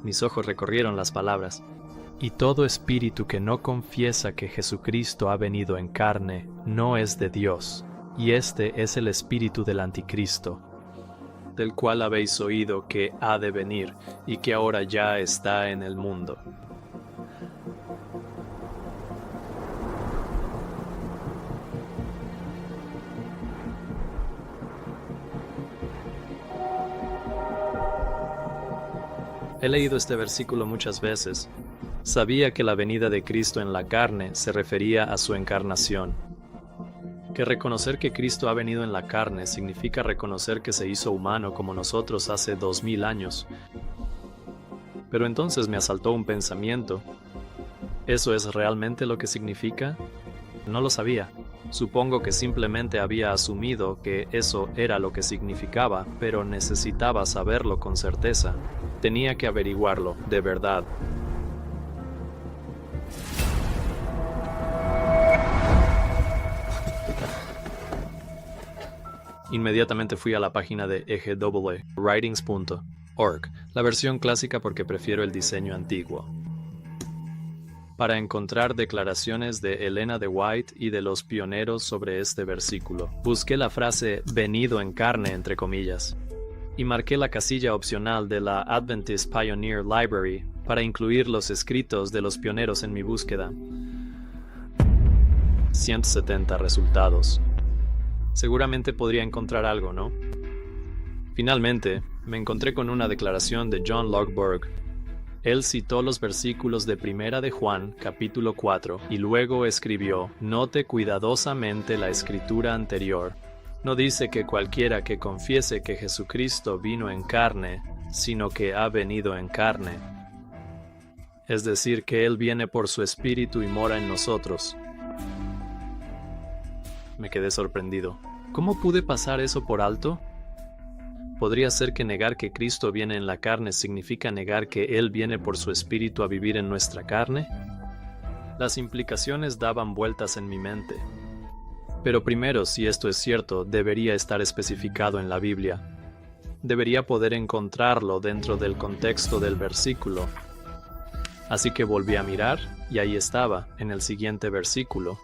Mis ojos recorrieron las palabras. Y todo espíritu que no confiesa que Jesucristo ha venido en carne no es de Dios, y este es el espíritu del anticristo, del cual habéis oído que ha de venir y que ahora ya está en el mundo. He leído este versículo muchas veces. Sabía que la venida de Cristo en la carne se refería a su encarnación. Que reconocer que Cristo ha venido en la carne significa reconocer que se hizo humano como nosotros hace 2000 años. Pero entonces me asaltó un pensamiento. ¿Eso es realmente lo que significa? No lo sabía. Supongo que simplemente había asumido que eso era lo que significaba, pero necesitaba saberlo con certeza. Tenía que averiguarlo, de verdad. Inmediatamente fui a la página de writings.org, la versión clásica porque prefiero el diseño antiguo, para encontrar declaraciones de Elena de White y de los pioneros sobre este versículo. Busqué la frase "venido en carne" entre comillas, y marqué la casilla opcional de la Adventist Pioneer Library para incluir los escritos de los pioneros en mi búsqueda. 170 resultados. Seguramente podría encontrar algo, ¿no? Finalmente, me encontré con una declaración de John Lockburg. Él citó los versículos de Primera de Juan, capítulo 4, y luego escribió: "Note cuidadosamente la escritura anterior. No dice que cualquiera que confiese que Jesucristo vino en carne, sino que ha venido en carne. Es decir, que Él viene por su Espíritu y mora en nosotros". Me quedé sorprendido. ¿Cómo pude pasar eso por alto? ¿Podría ser que negar que Cristo viene en la carne significa negar que Él viene por su Espíritu a vivir en nuestra carne? Las implicaciones daban vueltas en mi mente. Pero primero, si esto es cierto, debería estar especificado en la Biblia. Debería poder encontrarlo dentro del contexto del versículo. Así que volví a mirar, y ahí estaba, en el siguiente versículo.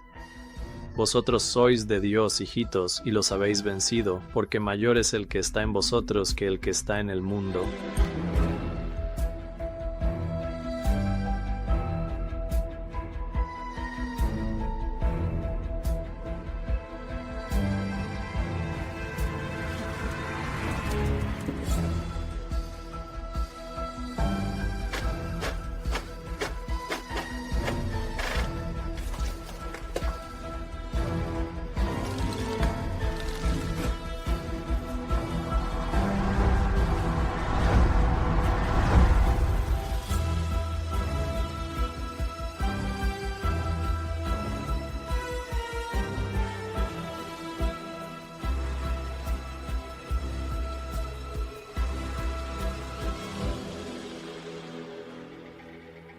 Vosotros sois de Dios, hijitos, y los habéis vencido, porque mayor es el que está en vosotros que el que está en el mundo.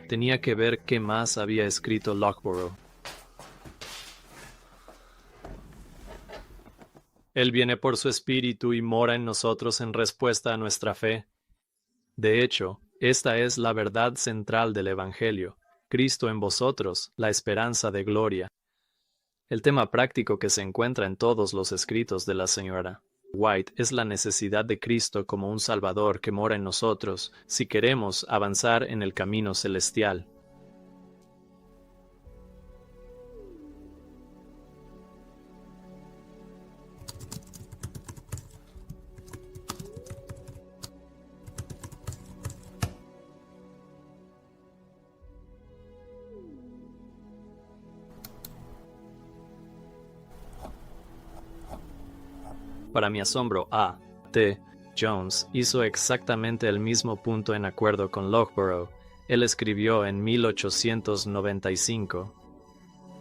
Tenía que ver qué más había escrito Lockborough. Él viene por su Espíritu y mora en nosotros en respuesta a nuestra fe. De hecho, esta es la verdad central del Evangelio: Cristo en vosotros, la esperanza de gloria. El tema práctico que se encuentra en todos los escritos de la señora White es la necesidad de Cristo como un Salvador que mora en nosotros si queremos avanzar en el camino celestial. Para mi asombro, A. T. Jones hizo exactamente el mismo punto en acuerdo con Lockborough. Él escribió en 1895.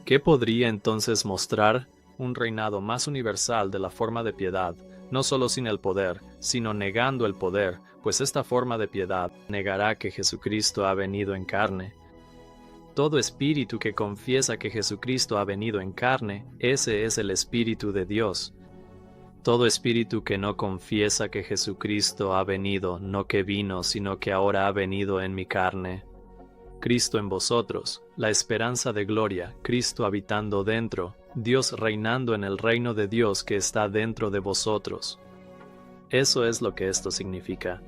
¿Qué podría entonces mostrar? Un reinado más universal de la forma de piedad, no solo sin el poder, sino negando el poder, pues esta forma de piedad negará que Jesucristo ha venido en carne. Todo espíritu que confiesa que Jesucristo ha venido en carne, ese es el Espíritu de Dios. Todo espíritu que no confiesa que Jesucristo ha venido, no que vino, sino que ahora ha venido en mi carne. Cristo en vosotros, la esperanza de gloria, Cristo habitando dentro, Dios reinando en el reino de Dios que está dentro de vosotros. Eso es lo que esto significa.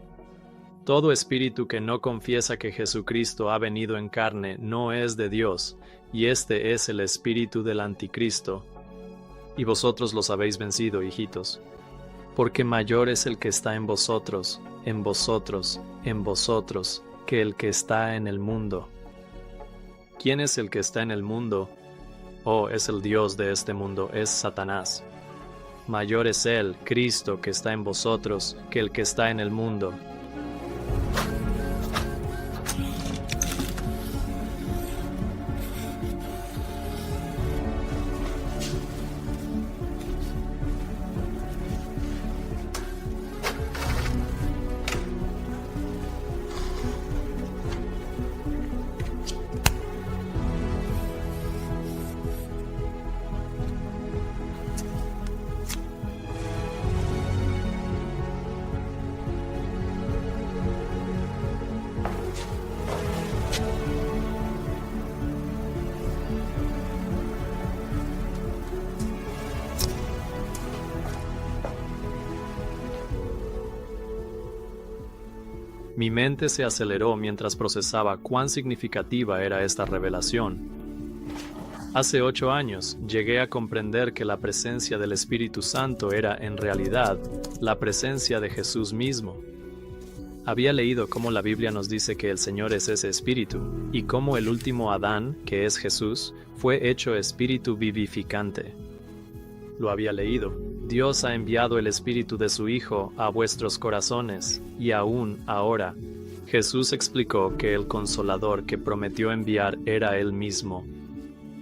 Todo espíritu que no confiesa que Jesucristo ha venido en carne no es de Dios, y este es el espíritu del anticristo. Y vosotros los habéis vencido, hijitos, porque mayor es el que está en vosotros, que el que está en el mundo. ¿Quién es el que está en el mundo? Oh, es el Dios de este mundo, es Satanás. Mayor es Él, Cristo, que está en vosotros, que el que está en el mundo. Mi mente se aceleró mientras procesaba cuán significativa era esta revelación. Hace 8 años llegué a comprender que la presencia del Espíritu Santo era, en realidad, la presencia de Jesús mismo. Había leído cómo la Biblia nos dice que el Señor es ese Espíritu, y cómo el último Adán, que es Jesús, fue hecho Espíritu vivificante. Lo había leído. Dios ha enviado el Espíritu de su Hijo a vuestros corazones, y aún ahora. Jesús explicó que el Consolador que prometió enviar era Él mismo.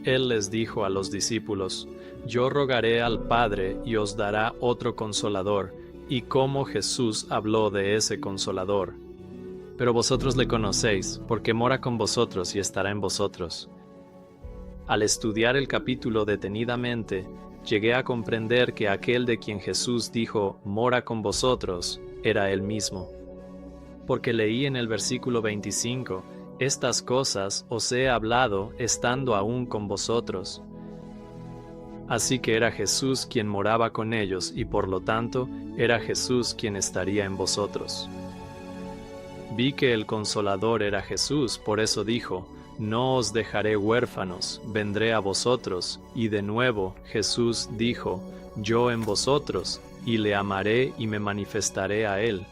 Él les dijo a los discípulos: Yo rogaré al Padre y os dará otro Consolador, y cómo Jesús habló de ese Consolador. Pero vosotros le conocéis, porque mora con vosotros y estará en vosotros. Al estudiar el capítulo detenidamente, llegué a comprender que aquel de quien Jesús dijo, mora con vosotros, era Él mismo. Porque leí en el versículo 25, estas cosas os he hablado estando aún con vosotros. Así que era Jesús quien moraba con ellos y por lo tanto era Jesús quien estaría en vosotros. Vi que el Consolador era Jesús, por eso dijo, no os dejaré huérfanos, vendré a vosotros. Y de nuevo Jesús dijo, yo en vosotros, y le amaré y me manifestaré a él.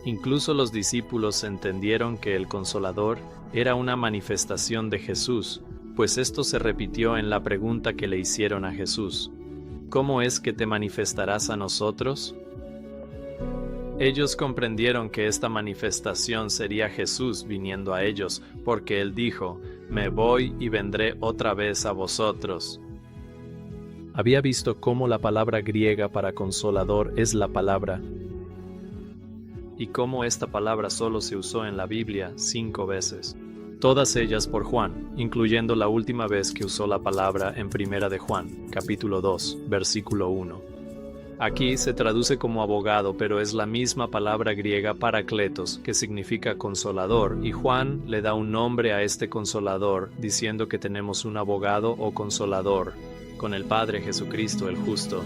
Incluso los discípulos entendieron que el Consolador era una manifestación de Jesús, pues esto se repitió en la pregunta que le hicieron a Jesús. ¿Cómo es que te manifestarás a nosotros? Ellos comprendieron que esta manifestación sería Jesús viniendo a ellos, porque Él dijo, me voy y vendré otra vez a vosotros. Había visto cómo la palabra griega para consolador es la palabra, y cómo esta palabra solo se usó en la Biblia 5 veces, todas ellas por Juan, incluyendo la última vez que usó la palabra en Primera de Juan, capítulo 2, versículo 1. Aquí se traduce como abogado, pero es la misma palabra griega parakletos, que significa consolador, y Juan le da un nombre a este consolador, diciendo que tenemos un abogado o consolador, con el Padre Jesucristo el justo.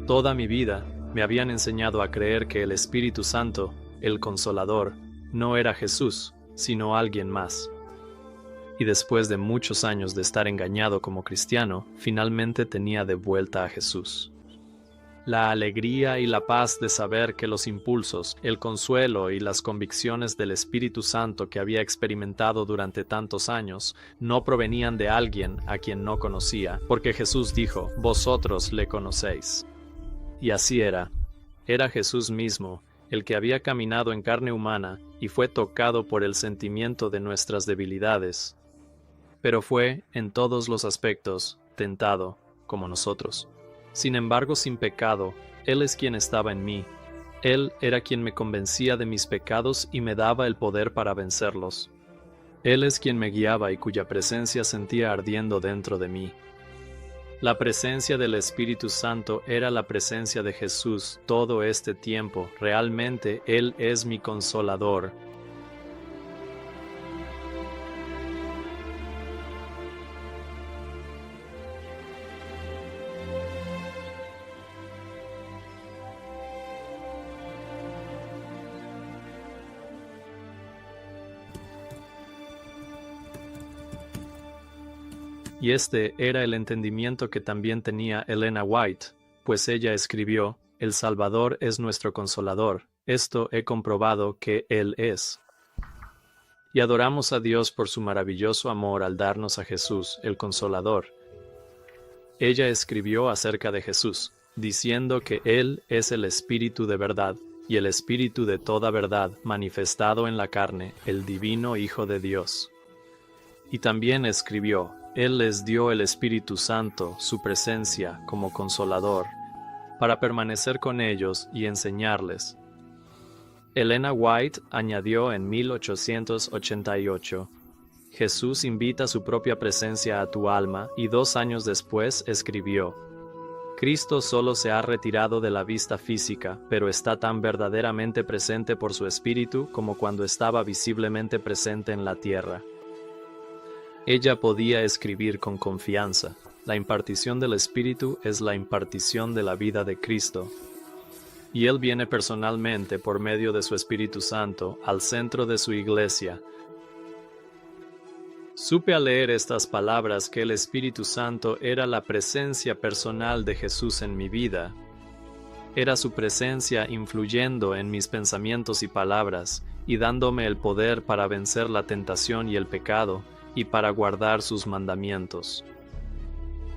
Toda mi vida me habían enseñado a creer que el Espíritu Santo, el Consolador, no era Jesús, sino alguien más. Y después de muchos años de estar engañado como cristiano, finalmente tenía de vuelta a Jesús. La alegría y la paz de saber que los impulsos, el consuelo y las convicciones del Espíritu Santo que había experimentado durante tantos años no provenían de alguien a quien no conocía, porque Jesús dijo, vosotros le conocéis. Y así era Jesús mismo, el que había caminado en carne humana y fue tocado por el sentimiento de nuestras debilidades, pero fue, en todos los aspectos, tentado, como nosotros. Sin embargo, sin pecado, Él es quien estaba en mí, Él era quien me convencía de mis pecados y me daba el poder para vencerlos. Él es quien me guiaba y cuya presencia sentía ardiendo dentro de mí. La presencia del Espíritu Santo era la presencia de Jesús todo este tiempo. Realmente Él es mi consolador. Y este era el entendimiento que también tenía Elena White, pues ella escribió: El Salvador es nuestro consolador, esto he comprobado que Él es. Y adoramos a Dios por su maravilloso amor al darnos a Jesús, el Consolador. Ella escribió acerca de Jesús, diciendo que Él es el Espíritu de verdad, y el Espíritu de toda verdad manifestado en la carne, el divino Hijo de Dios. Y también escribió: Él les dio el Espíritu Santo, su presencia, como Consolador, para permanecer con ellos y enseñarles. Elena White añadió en 1888, Jesús invita su propia presencia a tu alma, y 2 años después escribió: Cristo solo se ha retirado de la vista física, pero está tan verdaderamente presente por su Espíritu como cuando estaba visiblemente presente en la tierra. Ella podía escribir con confianza: la impartición del Espíritu es la impartición de la vida de Cristo. Y Él viene personalmente por medio de su Espíritu Santo al centro de su iglesia. Supe al leer estas palabras que el Espíritu Santo era la presencia personal de Jesús en mi vida. Era su presencia influyendo en mis pensamientos y palabras, y dándome el poder para vencer la tentación y el pecado, y para guardar sus mandamientos.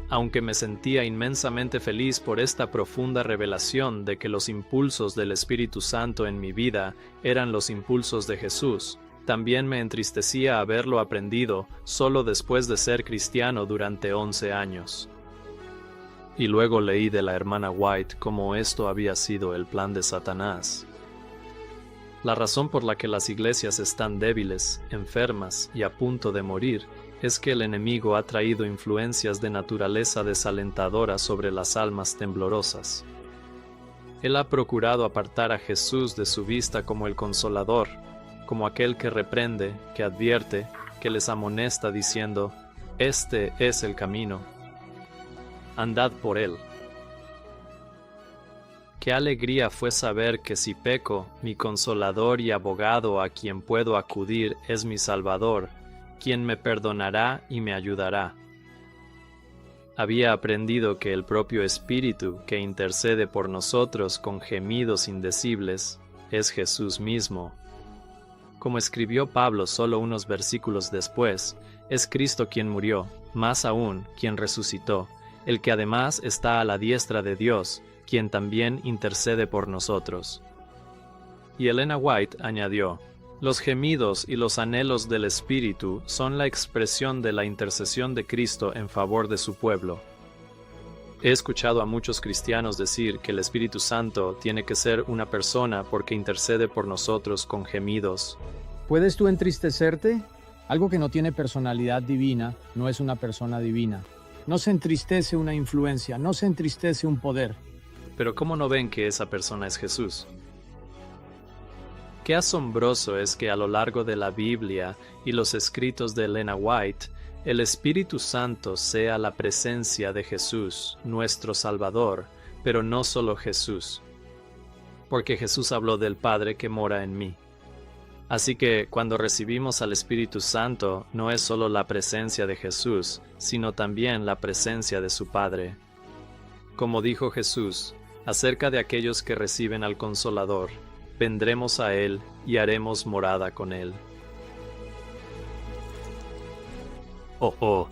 Aunque me sentía inmensamente feliz por esta profunda revelación de que los impulsos del Espíritu Santo en mi vida eran los impulsos de Jesús, también me entristecía haberlo aprendido solo después de ser cristiano durante 11 años. Y luego leí de la hermana White cómo esto había sido el plan de Satanás. La razón por la que las iglesias están débiles, enfermas y a punto de morir es que el enemigo ha traído influencias de naturaleza desalentadora sobre las almas temblorosas. Él ha procurado apartar a Jesús de su vista como el Consolador, como aquel que reprende, que advierte, que les amonesta diciendo: Este es el camino. Andad por él. Qué alegría fue saber que si peco, mi Consolador y abogado a quien puedo acudir es mi Salvador, quien me perdonará y me ayudará. Había aprendido que el propio Espíritu que intercede por nosotros con gemidos indecibles es Jesús mismo. Como escribió Pablo solo unos versículos después, es Cristo quien murió, más aún, quien resucitó, el que además está a la diestra de Dios, quien también intercede por nosotros. Y Elena White añadió: Los gemidos y los anhelos del Espíritu son la expresión de la intercesión de Cristo en favor de su pueblo. He escuchado a muchos cristianos decir que el Espíritu Santo tiene que ser una persona porque intercede por nosotros con gemidos. ¿Puedes tú entristecerte? Algo que no tiene personalidad divina no es una persona divina. No se entristece una influencia, no se entristece un poder. Pero ¿cómo no ven que esa persona es Jesús? Qué asombroso es que a lo largo de la Biblia y los escritos de Elena White, el Espíritu Santo sea la presencia de Jesús, nuestro Salvador, pero no solo Jesús, porque Jesús habló del Padre que mora en mí. Así que cuando recibimos al Espíritu Santo, no es solo la presencia de Jesús, sino también la presencia de su Padre. Como dijo Jesús acerca de aquellos que reciben al Consolador: vendremos a Él y haremos morada con Él.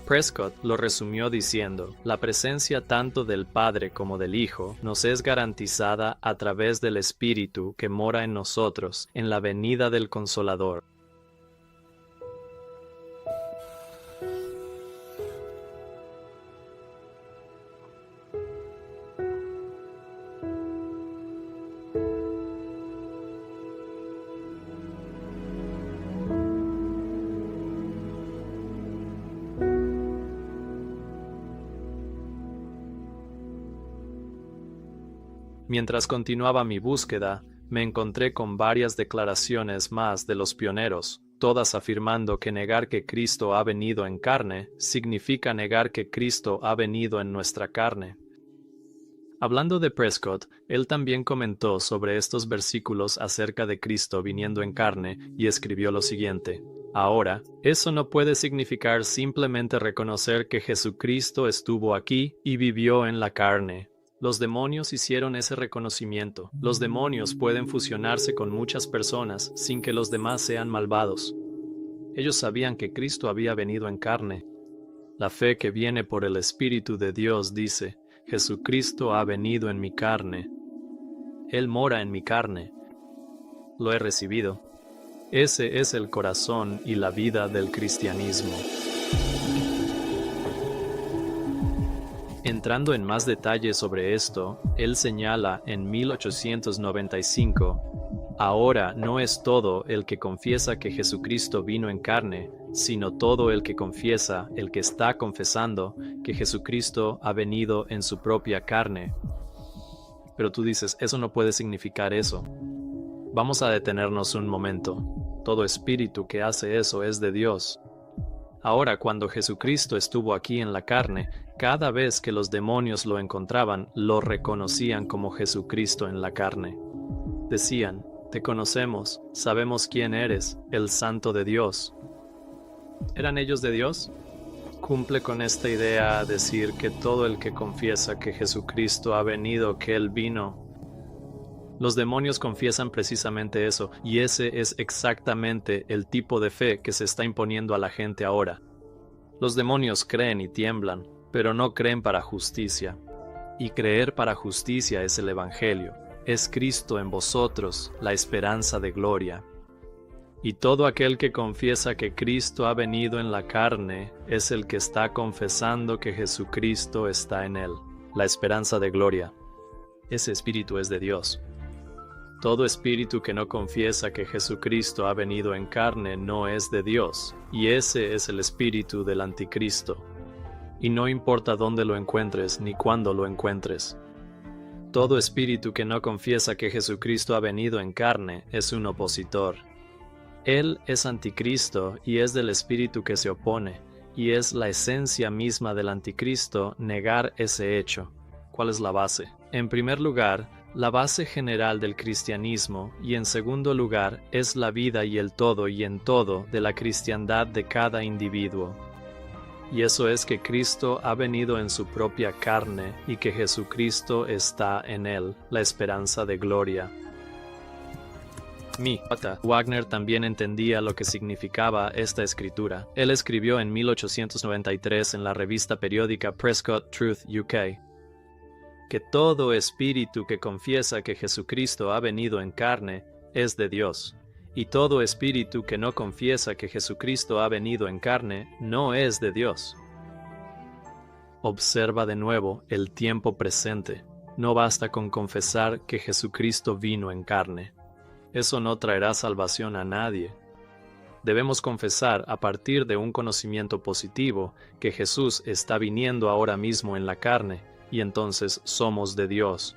Prescott lo resumió diciendo: la presencia tanto del Padre como del Hijo nos es garantizada a través del Espíritu que mora en nosotros en la venida del Consolador. Mientras continuaba mi búsqueda, me encontré con varias declaraciones más de los pioneros, todas afirmando que negar que Cristo ha venido en carne significa negar que Cristo ha venido en nuestra carne. Hablando de Prescott, él también comentó sobre estos versículos acerca de Cristo viniendo en carne y escribió lo siguiente: Ahora, eso no puede significar simplemente reconocer que Jesucristo estuvo aquí y vivió en la carne. Los demonios hicieron ese reconocimiento. Los demonios pueden fusionarse con muchas personas sin que los demás sean malvados. Ellos sabían que Cristo había venido en carne. La fe que viene por el Espíritu de Dios dice: Jesucristo ha venido en mi carne. Él mora en mi carne. Lo he recibido. Ese es el corazón y la vida del cristianismo. Entrando en más detalle sobre esto, él señala en 1895, ahora no es todo el que confiesa que Jesucristo vino en carne, sino todo el que confiesa, el que está confesando, que Jesucristo ha venido en su propia carne. Pero tú dices, eso no puede significar eso. Vamos a detenernos un momento. Todo espíritu que hace eso es de Dios. Ahora, cuando Jesucristo estuvo aquí en la carne, cada vez que los demonios lo encontraban, lo reconocían como Jesucristo en la carne. Decían: te conocemos, sabemos quién eres, el Santo de Dios. ¿Eran ellos de Dios? Cumple con esta idea decir que todo el que confiesa que Jesucristo ha venido, que Él vino. Los demonios confiesan precisamente eso, y ese es exactamente el tipo de fe que se está imponiendo a la gente ahora. Los demonios creen y tiemblan, pero no creen para justicia. Y creer para justicia es el Evangelio. Es Cristo en vosotros, la esperanza de gloria. Y todo aquel que confiesa que Cristo ha venido en la carne es el que está confesando que Jesucristo está en él, la esperanza de gloria. Ese espíritu es de Dios. Todo espíritu que no confiesa que Jesucristo ha venido en carne no es de Dios, y ese es el espíritu del anticristo. Y no importa dónde lo encuentres ni cuándo lo encuentres. Todo espíritu que no confiesa que Jesucristo ha venido en carne es un opositor. Él es anticristo y es del espíritu que se opone, y es la esencia misma del anticristo negar ese hecho. ¿Cuál es la base? En primer lugar, la base general del cristianismo, y en segundo lugar, es la vida y el todo y en todo de la cristiandad de cada individuo. Y eso es que Cristo ha venido en su propia carne y que Jesucristo está en él, la esperanza de gloria. Wagner también entendía lo que significaba esta escritura. Él escribió en 1893 en la revista periódica Prescott Truth UK que todo espíritu que confiesa que Jesucristo ha venido en carne es de Dios, y todo espíritu que no confiesa que Jesucristo ha venido en carne no es de Dios. Observa de nuevo el tiempo presente. No basta con confesar que Jesucristo vino en carne. Eso no traerá salvación a nadie. Debemos confesar a partir de un conocimiento positivo que Jesús está viniendo ahora mismo en la carne, y entonces somos de Dios.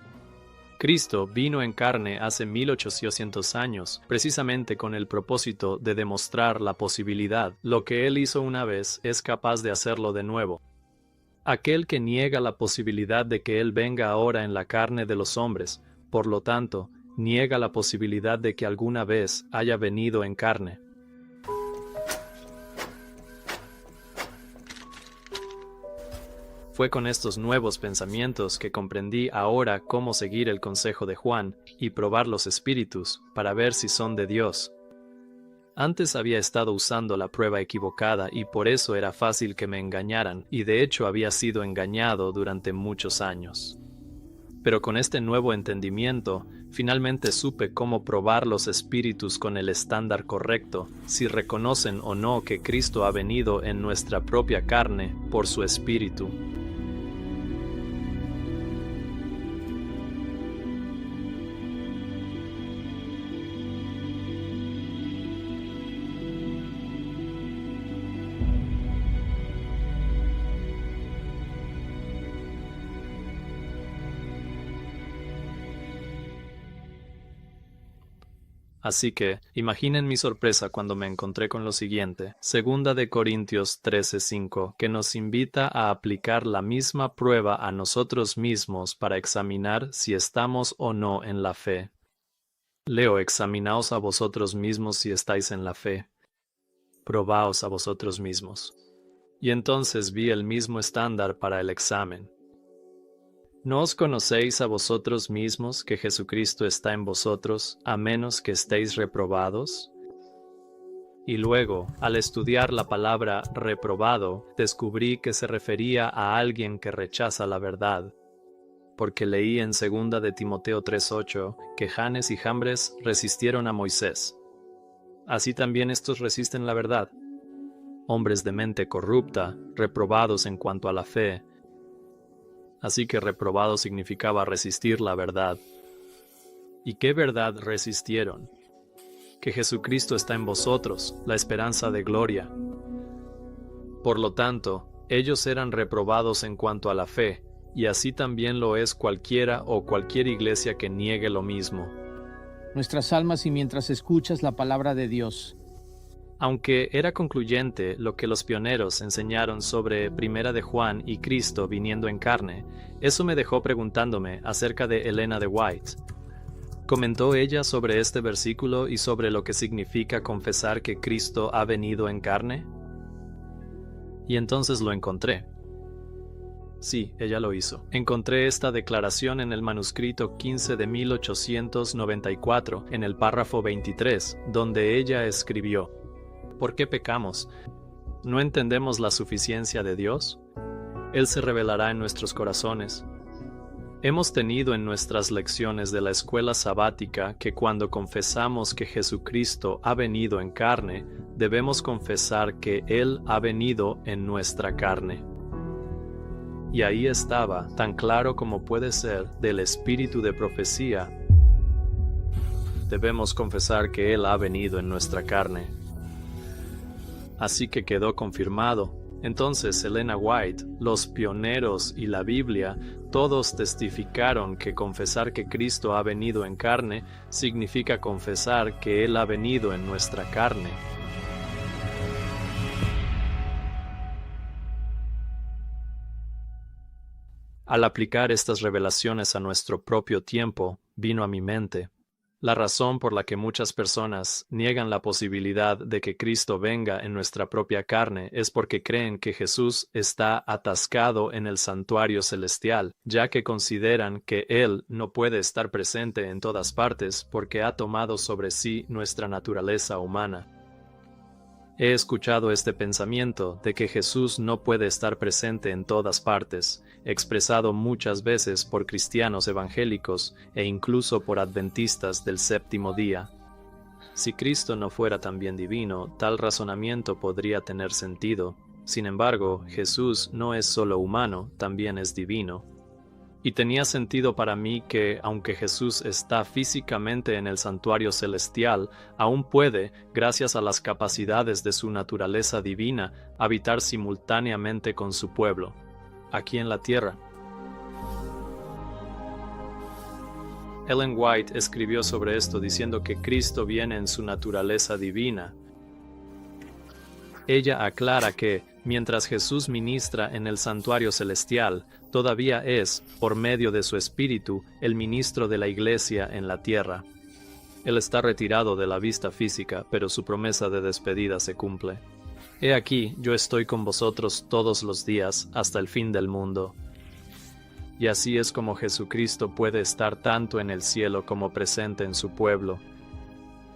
Cristo vino en carne hace 1800 años, precisamente con el propósito de demostrar la posibilidad. Lo que Él hizo una vez es capaz de hacerlo de nuevo. Aquel que niega la posibilidad de que Él venga ahora en la carne de los hombres, por lo tanto, niega la posibilidad de que alguna vez haya venido en carne. Fue con estos nuevos pensamientos que comprendí ahora cómo seguir el consejo de Juan y probar los espíritus para ver si son de Dios. Antes había estado usando la prueba equivocada y por eso era fácil que me engañaran, y de hecho había sido engañado durante muchos años. Pero con este nuevo entendimiento, finalmente supe cómo probar los espíritus con el estándar correcto, si reconocen o no que Cristo ha venido en nuestra propia carne por su espíritu. Así que, imaginen mi sorpresa cuando me encontré con lo siguiente, 2 de Corintios 13:5, que nos invita a aplicar la misma prueba a nosotros mismos para examinar si estamos o no en la fe. Leo: examinaos a vosotros mismos si estáis en la fe. Probaos a vosotros mismos. Y entonces vi el mismo estándar para el examen. ¿No os conocéis a vosotros mismos que Jesucristo está en vosotros, a menos que estéis reprobados? Y luego, al estudiar la palabra reprobado, descubrí que se refería a alguien que rechaza la verdad, porque leí en 2 de Timoteo 3:8 que Janes y Jambres resistieron a Moisés. Así también estos resisten la verdad. Hombres de mente corrupta, reprobados en cuanto a la fe. Así que reprobado significaba resistir la verdad. ¿Y qué verdad resistieron? Que Jesucristo está en vosotros, la esperanza de gloria. Por lo tanto, ellos eran reprobados en cuanto a la fe, y así también lo es cualquiera o cualquier iglesia que niegue lo mismo. Nuestras almas y mientras escuchas la palabra de Dios. Aunque era concluyente lo que los pioneros enseñaron sobre Primera de Juan y Cristo viniendo en carne, eso me dejó preguntándome acerca de Elena de White. ¿Comentó ella sobre este versículo y sobre lo que significa confesar que Cristo ha venido en carne? Y entonces lo encontré. Sí, ella lo hizo. Encontré esta declaración en el manuscrito 15 de 1894, en el párrafo 23, donde ella escribió: ¿por qué pecamos? ¿No entendemos la suficiencia de Dios? Él se revelará en nuestros corazones. Hemos tenido en nuestras lecciones de la escuela sabática que cuando confesamos que Jesucristo ha venido en carne, debemos confesar que Él ha venido en nuestra carne. Y ahí estaba, tan claro como puede ser, del espíritu de profecía. Debemos confesar que Él ha venido en nuestra carne. Así que quedó confirmado. Entonces Elena White, los pioneros y la Biblia, todos testificaron que confesar que Cristo ha venido en carne significa confesar que Él ha venido en nuestra carne. Al aplicar estas revelaciones a nuestro propio tiempo, vino a mi mente la razón por la que muchas personas niegan la posibilidad de que Cristo venga en nuestra propia carne es porque creen que Jesús está atascado en el santuario celestial, ya que consideran que Él no puede estar presente en todas partes porque ha tomado sobre sí nuestra naturaleza humana. He escuchado este pensamiento de que Jesús no puede estar presente en todas partes, expresado muchas veces por cristianos evangélicos e incluso por adventistas del séptimo día. Si Cristo no fuera también divino, tal razonamiento podría tener sentido. Sin embargo, Jesús no es solo humano, también es divino. Y tenía sentido para mí que, aunque Jesús está físicamente en el santuario celestial, aún puede, gracias a las capacidades de su naturaleza divina, habitar simultáneamente con su pueblo, aquí en la tierra. Ellen White escribió sobre esto diciendo que Cristo viene en su naturaleza divina. Ella aclara que, mientras Jesús ministra en el santuario celestial, todavía es, por medio de su Espíritu, el ministro de la Iglesia en la tierra. Él está retirado de la vista física, pero su promesa de despedida se cumple. He aquí, yo estoy con vosotros todos los días, hasta el fin del mundo. Y así es como Jesucristo puede estar tanto en el cielo como presente en su pueblo.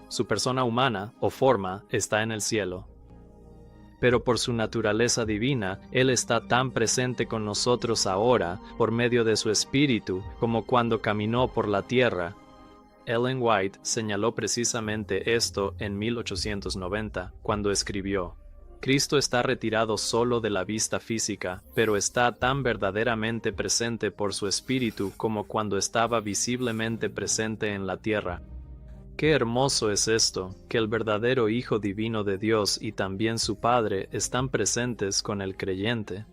Su persona humana, o forma, está en el cielo. Pero por su naturaleza divina, Él está tan presente con nosotros ahora, por medio de su Espíritu, como cuando caminó por la tierra. Ellen White señaló precisamente esto en 1890, cuando escribió: Cristo está retirado solo de la vista física, pero está tan verdaderamente presente por su Espíritu como cuando estaba visiblemente presente en la tierra. Qué hermoso es esto, que el verdadero Hijo Divino de Dios y también su Padre están presentes con el creyente.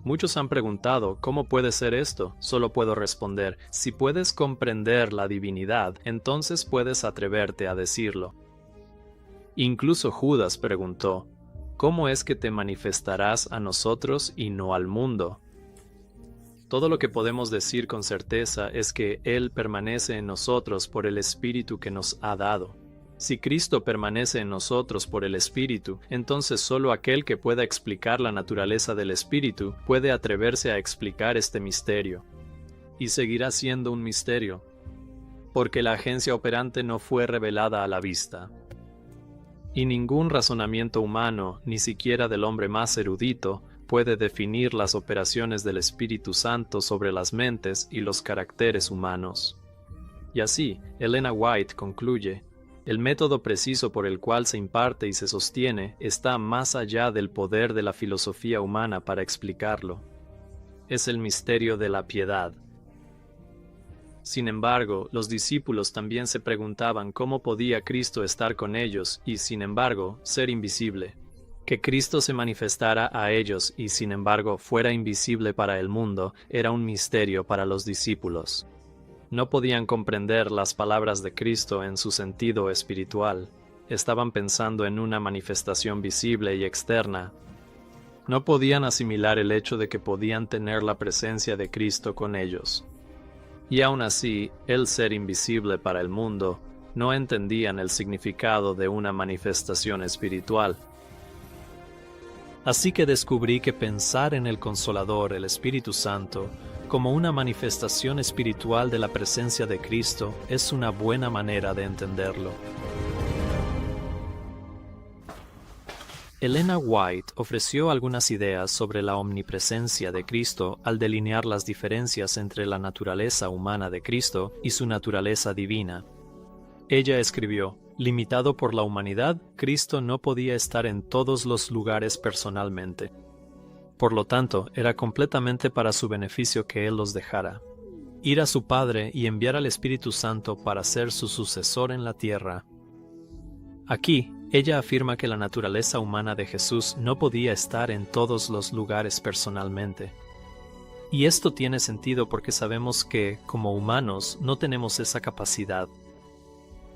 Muchos han preguntado, ¿cómo puede ser esto? Solo puedo responder, si puedes comprender la divinidad, entonces puedes atreverte a decirlo. Incluso Judas preguntó, ¿cómo es que te manifestarás a nosotros y no al mundo? Todo lo que podemos decir con certeza es que Él permanece en nosotros por el Espíritu que nos ha dado. Si Cristo permanece en nosotros por el Espíritu, entonces solo aquel que pueda explicar la naturaleza del Espíritu puede atreverse a explicar este misterio. Y seguirá siendo un misterio, porque la agencia operante no fue revelada a la vista. Y ningún razonamiento humano, ni siquiera del hombre más erudito, puede definir las operaciones del Espíritu Santo sobre las mentes y los caracteres humanos. Y así, Elena White concluye, el método preciso por el cual se imparte y se sostiene está más allá del poder de la filosofía humana para explicarlo. Es el misterio de la piedad. Sin embargo, los discípulos también se preguntaban cómo podía Cristo estar con ellos y, sin embargo, ser invisible. Que Cristo se manifestara a ellos y, sin embargo, fuera invisible para el mundo, era un misterio para los discípulos. No podían comprender las palabras de Cristo en su sentido espiritual. Estaban pensando en una manifestación visible y externa. No podían asimilar el hecho de que podían tener la presencia de Cristo con ellos. Y aún así, el ser invisible para el mundo, no entendían el significado de una manifestación espiritual. Así que descubrí que pensar en el Consolador, el Espíritu Santo, como una manifestación espiritual de la presencia de Cristo es una buena manera de entenderlo. Elena White ofreció algunas ideas sobre la omnipresencia de Cristo al delinear las diferencias entre la naturaleza humana de Cristo y su naturaleza divina. Ella escribió, limitado por la humanidad, Cristo no podía estar en todos los lugares personalmente. Por lo tanto, era completamente para su beneficio que Él los dejara. Ir a su Padre y enviar al Espíritu Santo para ser su sucesor en la tierra. Aquí, ella afirma que la naturaleza humana de Jesús no podía estar en todos los lugares personalmente. Y esto tiene sentido porque sabemos que, como humanos, no tenemos esa capacidad.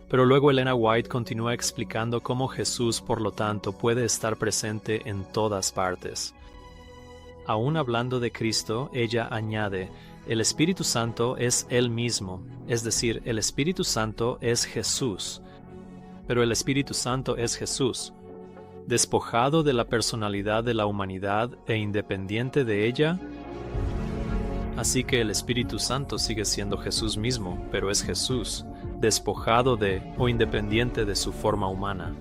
Pero luego Elena White continúa explicando cómo Jesús, por lo tanto, puede estar presente en todas partes. Aún hablando de Cristo, ella añade, el Espíritu Santo es Él mismo, es decir, el Espíritu Santo es Jesús. Pero el Espíritu Santo es Jesús. Despojado de la personalidad de la humanidad e independiente de ella, así que el Espíritu Santo sigue siendo Jesús mismo, pero es Jesús, despojado de o independiente de su forma humana.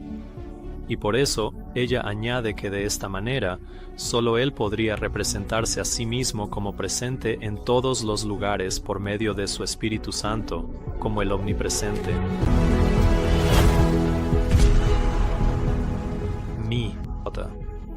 Y por eso, ella añade que de esta manera, solo Él podría representarse a sí mismo como presente en todos los lugares por medio de su Espíritu Santo, como el omnipresente.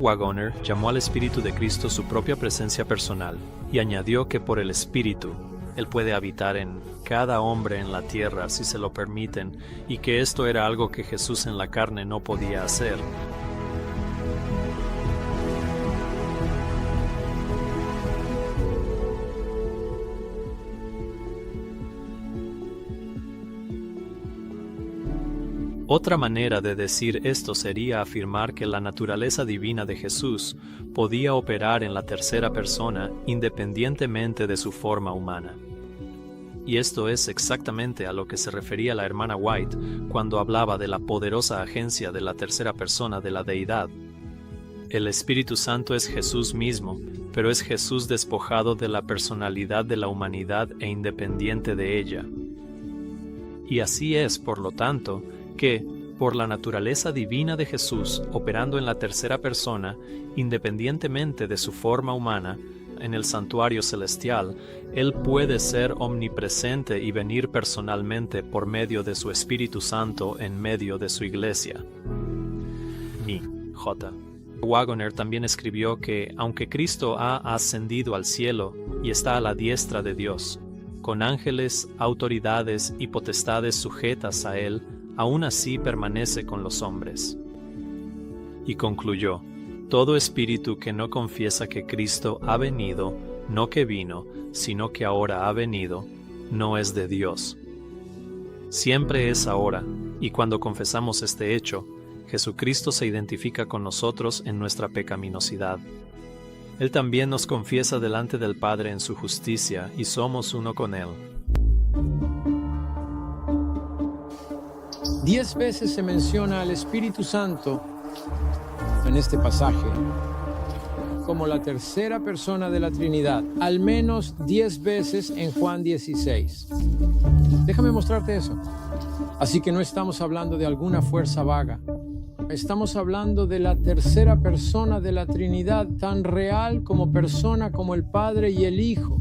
Waggoner llamó al Espíritu de Cristo su propia presencia personal y añadió que por el Espíritu, Él puede habitar en cada hombre en la tierra si se lo permiten, y que esto era algo que Jesús en la carne no podía hacer. Otra manera de decir esto sería afirmar que la naturaleza divina de Jesús podía operar en la tercera persona independientemente de su forma humana. Y esto es exactamente a lo que se refería la hermana White cuando hablaba de la poderosa agencia de la tercera persona de la deidad. El Espíritu Santo es Jesús mismo, pero es Jesús despojado de la personalidad de la humanidad e independiente de ella. Y así es, por lo tanto, que, por la naturaleza divina de Jesús operando en la tercera persona, independientemente de su forma humana, en el santuario celestial, Él puede ser omnipresente y venir personalmente por medio de su Espíritu Santo en medio de su iglesia. J. Waggoner también escribió que, aunque Cristo ha ascendido al cielo y está a la diestra de Dios, con ángeles, autoridades y potestades sujetas a Él, aún así permanece con los hombres. Y concluyó, Todo espíritu que no confiesa que Cristo ha venido, no que vino, sino que ahora ha venido, no es de Dios. Siempre es ahora, y cuando confesamos este hecho, Jesucristo se identifica con nosotros en nuestra pecaminosidad. Él también nos confiesa delante del Padre en su justicia, y somos uno con Él. 10 veces se menciona al Espíritu Santo en este pasaje como la tercera persona de la Trinidad, al menos 10 veces en Juan 16. Déjame mostrarte eso. Así que no estamos hablando de alguna fuerza vaga. Estamos hablando de la tercera persona de la Trinidad, tan real como persona como el Padre y el Hijo.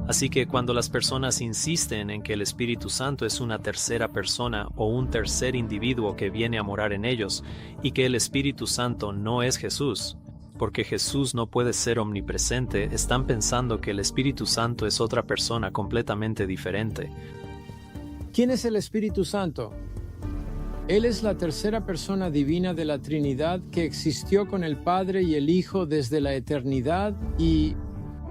Así que cuando las personas insisten en que el Espíritu Santo es una tercera persona o un tercer individuo que viene a morar en ellos, y que el Espíritu Santo no es Jesús, porque Jesús no puede ser omnipresente, están pensando que el Espíritu Santo es otra persona completamente diferente. ¿Quién es el Espíritu Santo? Él es la tercera persona divina de la Trinidad que existió con el Padre y el Hijo desde la eternidad y...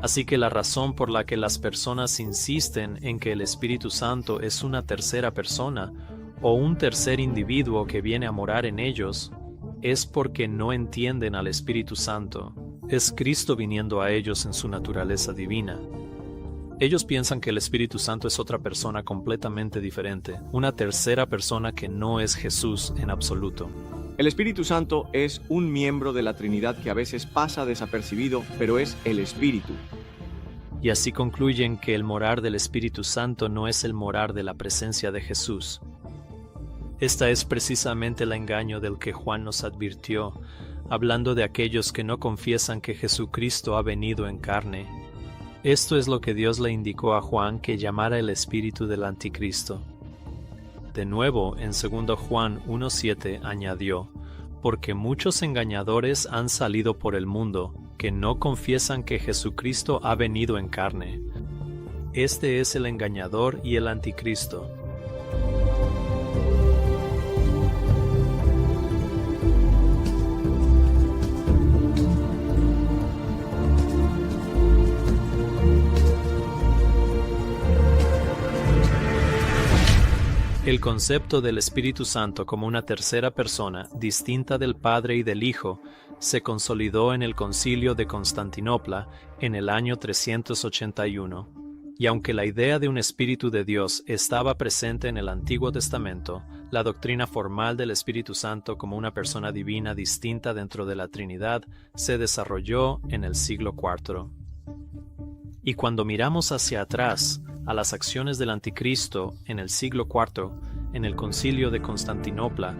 Así que la razón por la que las personas insisten en que el Espíritu Santo es una tercera persona o un tercer individuo que viene a morar en ellos es porque no entienden al Espíritu Santo. Es Cristo viniendo a ellos en su naturaleza divina. Ellos piensan que el Espíritu Santo es otra persona completamente diferente, una tercera persona que no es Jesús en absoluto. El Espíritu Santo es un miembro de la Trinidad que a veces pasa desapercibido, pero es el Espíritu. Y así concluyen que el morar del Espíritu Santo no es el morar de la presencia de Jesús. Esta es precisamente el engaño del que Juan nos advirtió, hablando de aquellos que no confiesan que Jesucristo ha venido en carne. Esto es lo que Dios le indicó a Juan que llamara el espíritu del anticristo. De nuevo, en 2 Juan 1:7 añadió, porque muchos engañadores han salido por el mundo, que no confiesan que Jesucristo ha venido en carne. Este es el engañador y el anticristo. El concepto del Espíritu Santo como una tercera persona, distinta del Padre y del Hijo, se consolidó en el Concilio de Constantinopla en el año 381. Y aunque la idea de un Espíritu de Dios estaba presente en el Antiguo Testamento, la doctrina formal del Espíritu Santo como una persona divina distinta dentro de la Trinidad se desarrolló en el siglo IV. Y cuando miramos hacia atrás a las acciones del Anticristo en el siglo IV, en el Concilio de Constantinopla,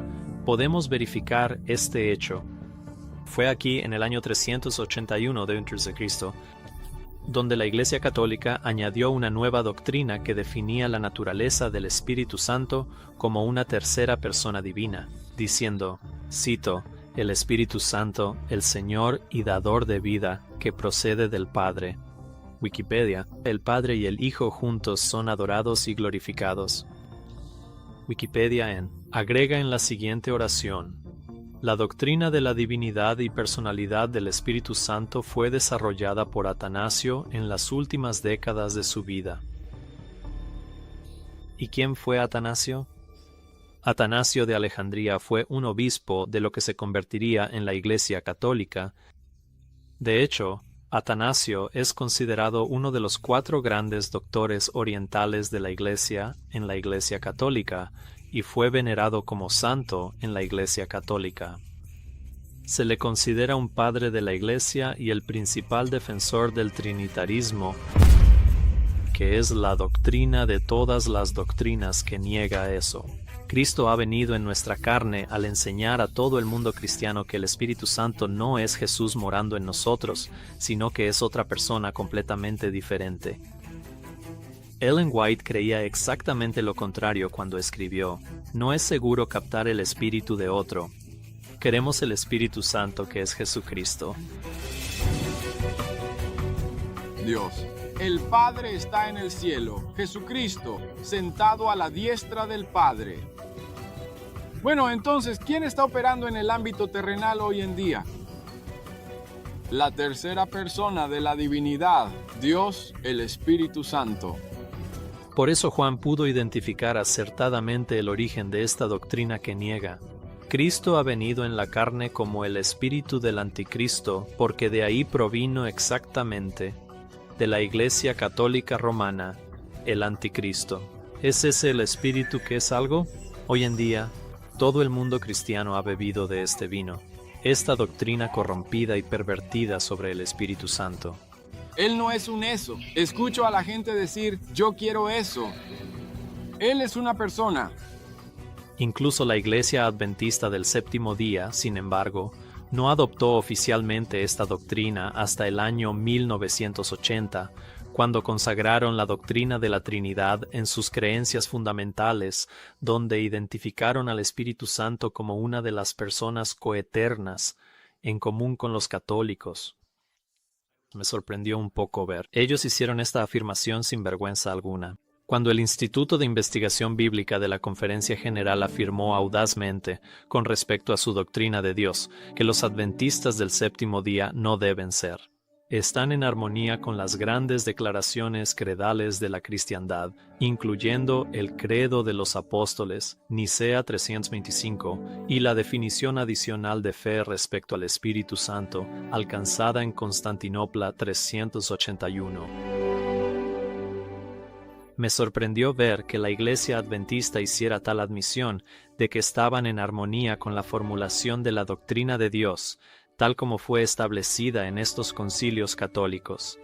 podemos verificar este hecho. Fue aquí en el año 381 d.C., donde la Iglesia Católica añadió una nueva doctrina que definía la naturaleza del Espíritu Santo como una tercera persona divina, diciendo, cito, el Espíritu Santo, el Señor y dador de vida, que procede del Padre. Wikipedia, el Padre y el Hijo juntos son adorados y glorificados. Wikipedia agrega en la siguiente oración: la doctrina de la divinidad y personalidad del Espíritu Santo fue desarrollada por Atanasio en las últimas décadas de su vida. ¿Y quién fue Atanasio? Atanasio de Alejandría fue un obispo de lo que se convertiría en la Iglesia Católica. De hecho, Atanasio es considerado uno de los 4 grandes doctores orientales de la Iglesia en la Iglesia Católica y fue venerado como santo en la Iglesia Católica. Se le considera un padre de la Iglesia y el principal defensor del trinitarismo, que es la doctrina de todas las doctrinas que niega eso. Cristo ha venido en nuestra carne al enseñar a todo el mundo cristiano que el Espíritu Santo no es Jesús morando en nosotros, sino que es otra persona completamente diferente. Ellen White creía exactamente lo contrario cuando escribió, no es seguro captar el espíritu de otro. Queremos el Espíritu Santo que es Jesucristo. Dios. El Padre está en el cielo, Jesucristo, sentado a la diestra del Padre. Bueno, entonces, ¿quién está operando en el ámbito terrenal hoy en día? La tercera persona de la divinidad, Dios, el Espíritu Santo. Por eso Juan pudo identificar acertadamente el origen de esta doctrina que niega. Cristo ha venido en la carne como el espíritu del anticristo, porque de ahí provino exactamente, de la Iglesia Católica Romana, el anticristo. ¿Es ese el espíritu que es algo? Hoy en día, todo el mundo cristiano ha bebido de este vino, esta doctrina corrompida y pervertida sobre el Espíritu Santo. Él no es un eso. Escucho a la gente decir, yo quiero eso. Él es una persona. Incluso la Iglesia Adventista del Séptimo Día, sin embargo, no adoptó oficialmente esta doctrina hasta el año 1980, cuando consagraron la doctrina de la Trinidad en sus creencias fundamentales, donde identificaron al Espíritu Santo como una de las personas coeternas, en común con los católicos. Me sorprendió un poco ver. Ellos hicieron esta afirmación sin vergüenza alguna. Cuando el Instituto de Investigación Bíblica de la Conferencia General afirmó audazmente, con respecto a su doctrina de Dios, que los adventistas del séptimo día no deben ser. Están en armonía con las grandes declaraciones credales de la cristiandad, incluyendo el Credo de los Apóstoles, Nicea 325, y la definición adicional de fe respecto al Espíritu Santo, alcanzada en Constantinopla 381. Me sorprendió ver que la Iglesia Adventista hiciera tal admisión de que estaban en armonía con la formulación de la doctrina de Dios, tal como fue establecida en estos concilios católicos.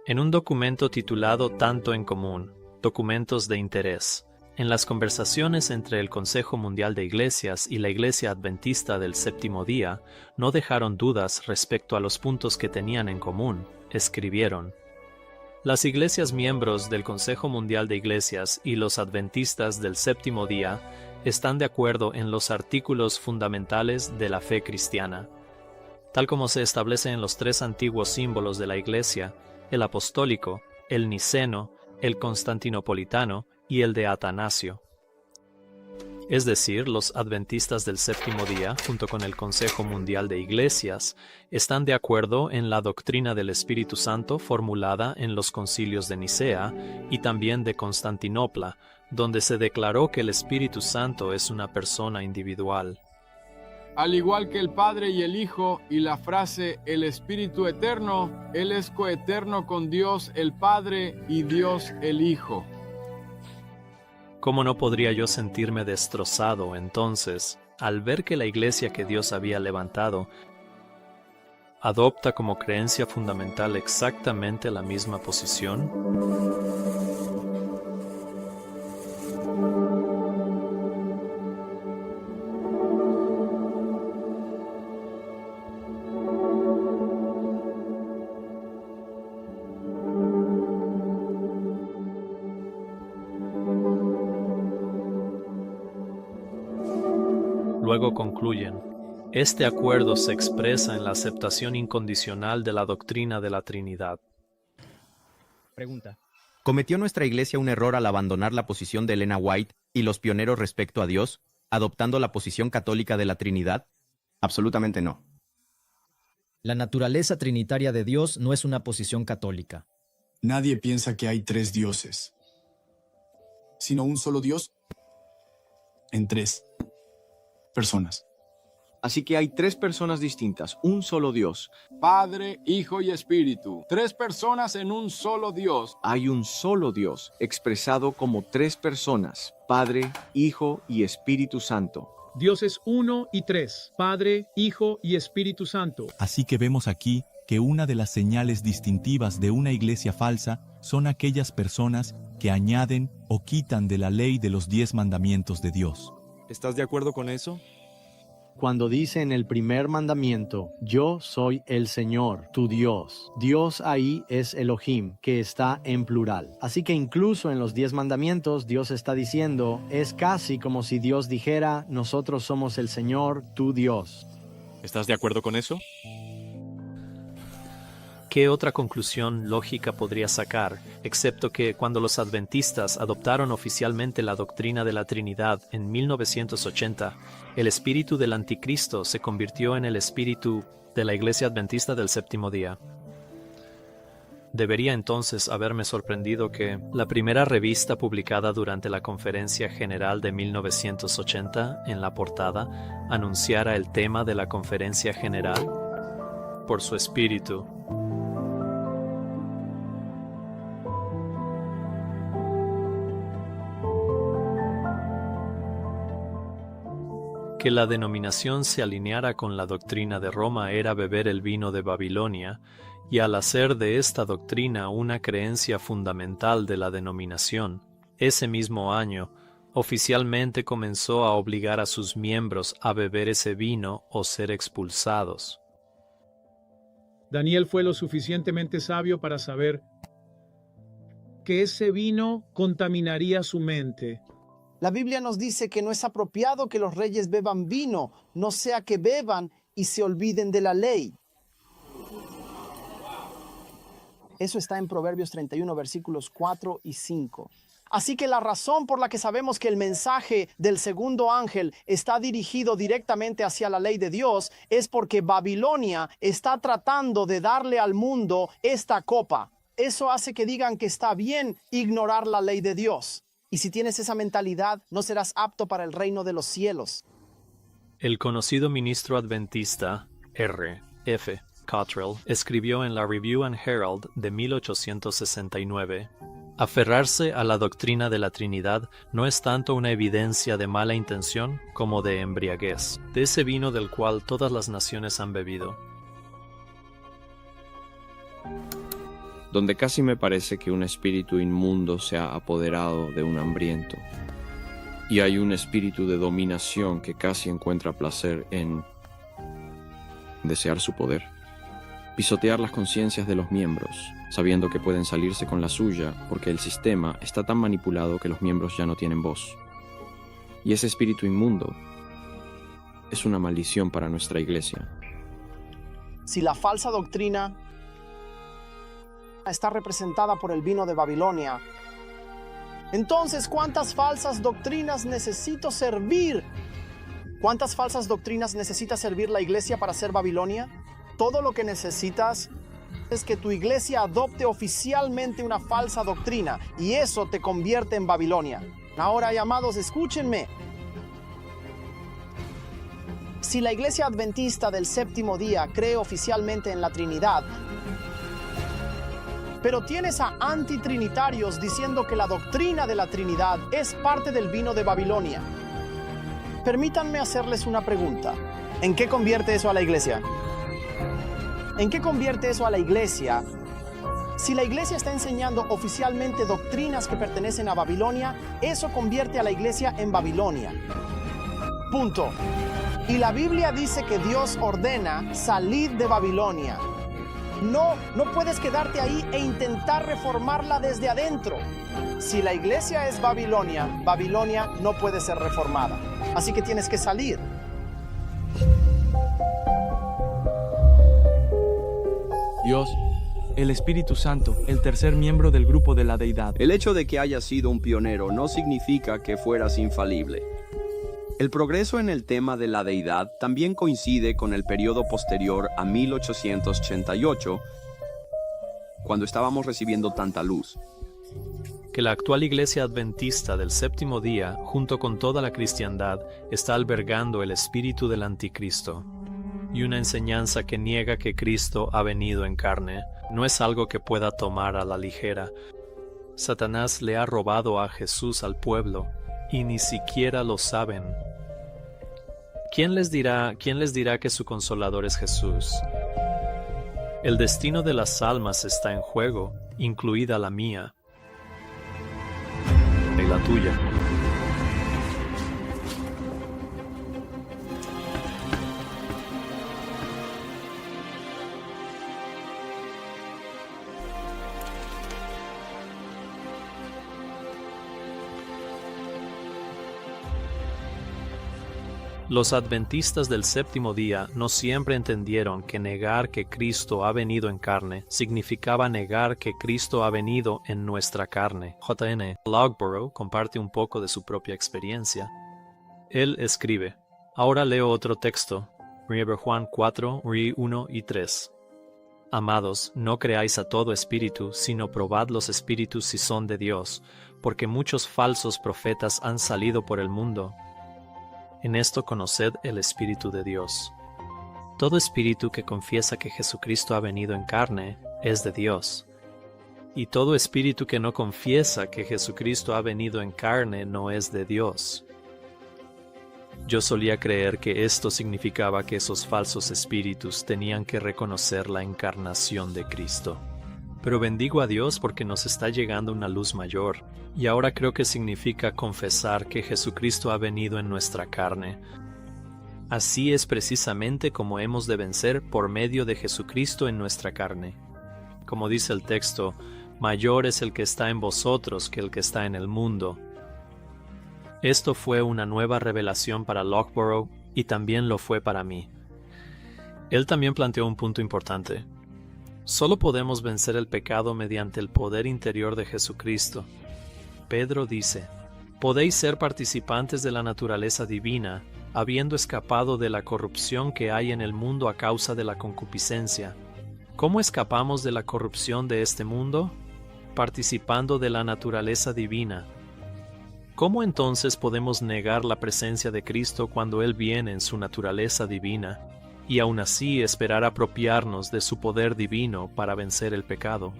En un documento titulado Tanto en Común, Documentos de Interés, en las conversaciones entre el Consejo Mundial de Iglesias y la Iglesia Adventista del Séptimo Día, no dejaron dudas respecto a los puntos que tenían en común. Escribieron: las iglesias miembros del Consejo Mundial de Iglesias y los adventistas del Séptimo Día están de acuerdo en los artículos fundamentales de la fe cristiana, tal como se establece en los tres antiguos símbolos de la Iglesia, el apostólico, el niceno, el constantinopolitano y el de Atanasio. Es decir, los adventistas del Séptimo Día, junto con el Consejo Mundial de Iglesias, están de acuerdo en la doctrina del Espíritu Santo formulada en los concilios de Nicea y también de Constantinopla, donde se declaró que el Espíritu Santo es una persona individual. Al igual que el Padre y el Hijo, y la frase el Espíritu Eterno, Él es coeterno con Dios el Padre y Dios el Hijo. ¿Cómo no podría yo sentirme destrozado, entonces, al ver que la iglesia que Dios había levantado adopta como creencia fundamental exactamente la misma posición? Luego concluyen: este acuerdo se expresa en la aceptación incondicional de la doctrina de la Trinidad. Pregunta: ¿cometió nuestra iglesia un error al abandonar la posición de Elena White y los pioneros respecto a Dios, adoptando la posición católica de la Trinidad? Absolutamente no. La naturaleza trinitaria de Dios no es una posición católica. Nadie piensa que hay tres dioses, sino un solo Dios en tres personas. Así que hay tres personas distintas, un solo Dios. Padre, Hijo y Espíritu. Tres personas en un solo Dios. Hay un solo Dios, expresado como tres personas, Padre, Hijo y Espíritu Santo. Dios es uno y tres, Padre, Hijo y Espíritu Santo. Así que vemos aquí que una de las señales distintivas de una iglesia falsa son aquellas personas que añaden o quitan de la ley de los 10 mandamientos de Dios. ¿Estás de acuerdo con eso? Cuando dice en el primer mandamiento, yo soy el Señor, tu Dios. Dios ahí es Elohim, que está en plural. Así que incluso en los 10 mandamientos, Dios está diciendo, es casi como si Dios dijera, nosotros somos el Señor, tu Dios. ¿Estás de acuerdo con eso? ¿Qué otra conclusión lógica podría sacar, excepto que cuando los adventistas adoptaron oficialmente la doctrina de la Trinidad en 1980, el espíritu del anticristo se convirtió en el espíritu de la Iglesia Adventista del Séptimo Día? Debería entonces haberme sorprendido que la primera revista publicada durante la Conferencia General de 1980, en la portada, anunciara el tema de la Conferencia General por su espíritu. Que la denominación se alineara con la doctrina de Roma era beber el vino de Babilonia, y al hacer de esta doctrina una creencia fundamental de la denominación, ese mismo año, oficialmente comenzó a obligar a sus miembros a beber ese vino o ser expulsados. Daniel fue lo suficientemente sabio para saber que ese vino contaminaría su mente. La Biblia nos dice que no es apropiado que los reyes beban vino, no sea que beban y se olviden de la ley. Eso está en Proverbios 31, versículos 4 y 5. Así que la razón por la que sabemos que el mensaje del segundo ángel está dirigido directamente hacia la ley de Dios es porque Babilonia está tratando de darle al mundo esta copa. Eso hace que digan que está bien ignorar la ley de Dios. Y si tienes esa mentalidad, no serás apto para el reino de los cielos. El conocido ministro adventista R. F. Cottrell escribió en la Review and Herald de 1869: aferrarse a la doctrina de la Trinidad no es tanto una evidencia de mala intención como de embriaguez, de ese vino del cual todas las naciones han bebido. Donde casi me parece que un espíritu inmundo se ha apoderado de un hambriento, y hay un espíritu de dominación que casi encuentra placer en desear su poder, pisotear las conciencias de los miembros, sabiendo que pueden salirse con la suya porque el sistema está tan manipulado que los miembros ya no tienen voz. Y ese espíritu inmundo es una maldición para nuestra iglesia. Si la falsa doctrina está representada por el vino de Babilonia, entonces, ¿cuántas falsas doctrinas necesito servir? ¿Cuántas falsas doctrinas necesita servir la iglesia para ser Babilonia? Todo lo que necesitas es que tu iglesia adopte oficialmente una falsa doctrina, y eso te convierte en Babilonia. Ahora, amados, escúchenme. Si la iglesia adventista del séptimo día cree oficialmente en la Trinidad, pero tienes a antitrinitarios diciendo que la doctrina de la Trinidad es parte del vino de Babilonia, permítanme hacerles una pregunta. ¿En qué convierte eso a la iglesia? ¿En qué convierte eso a la iglesia? Si la iglesia está enseñando oficialmente doctrinas que pertenecen a Babilonia, eso convierte a la iglesia en Babilonia. Punto. Y la Biblia dice que Dios ordena salir de Babilonia. No puedes quedarte ahí e intentar reformarla desde adentro. Si la iglesia es Babilonia, Babilonia no puede ser reformada. Así que tienes que salir. Dios, el Espíritu Santo, el tercer miembro del grupo de la deidad. El hecho de que hayas sido un pionero no significa que fueras infalible. El progreso en el tema de la deidad también coincide con el periodo posterior a 1888, cuando estábamos recibiendo tanta luz. Que la actual iglesia adventista del séptimo día, junto con toda la cristiandad, está albergando el espíritu del anticristo. Y una enseñanza que niega que Cristo ha venido en carne no es algo que pueda tomar a la ligera. Satanás le ha robado a Jesús al pueblo, y ni siquiera lo saben. ¿Quién les dirá que su consolador es Jesús? El destino de las almas está en juego, incluida la mía y la tuya. Los adventistas del séptimo día no siempre entendieron que negar que Cristo ha venido en carne significaba negar que Cristo ha venido en nuestra carne. J.N. Logborough comparte un poco de su propia experiencia. Él escribe: ahora leo otro texto, Juan 4, 1 y 3. Amados, no creáis a todo espíritu, sino probad los espíritus si son de Dios, porque muchos falsos profetas han salido por el mundo. En esto conoced el Espíritu de Dios. Todo espíritu que confiesa que Jesucristo ha venido en carne es de Dios. Y todo espíritu que no confiesa que Jesucristo ha venido en carne no es de Dios. Yo solía creer que esto significaba que esos falsos espíritus tenían que reconocer la encarnación de Cristo. Pero bendigo a Dios porque nos está llegando una luz mayor, y ahora creo que significa confesar que Jesucristo ha venido en nuestra carne. Así es precisamente como hemos de vencer por medio de Jesucristo en nuestra carne. Como dice el texto, mayor es el que está en vosotros que el que está en el mundo. Esto fue una nueva revelación para Logborough y también lo fue para mí. Él también planteó un punto importante. Solo podemos vencer el pecado mediante el poder interior de Jesucristo. Pedro dice: podéis ser participantes de la naturaleza divina, habiendo escapado de la corrupción que hay en el mundo a causa de la concupiscencia. ¿Cómo escapamos de la corrupción de este mundo? Participando de la naturaleza divina. ¿Cómo entonces podemos negar la presencia de Cristo cuando Él viene en su naturaleza divina, y aún así esperar apropiarnos de su poder divino para vencer el pecado?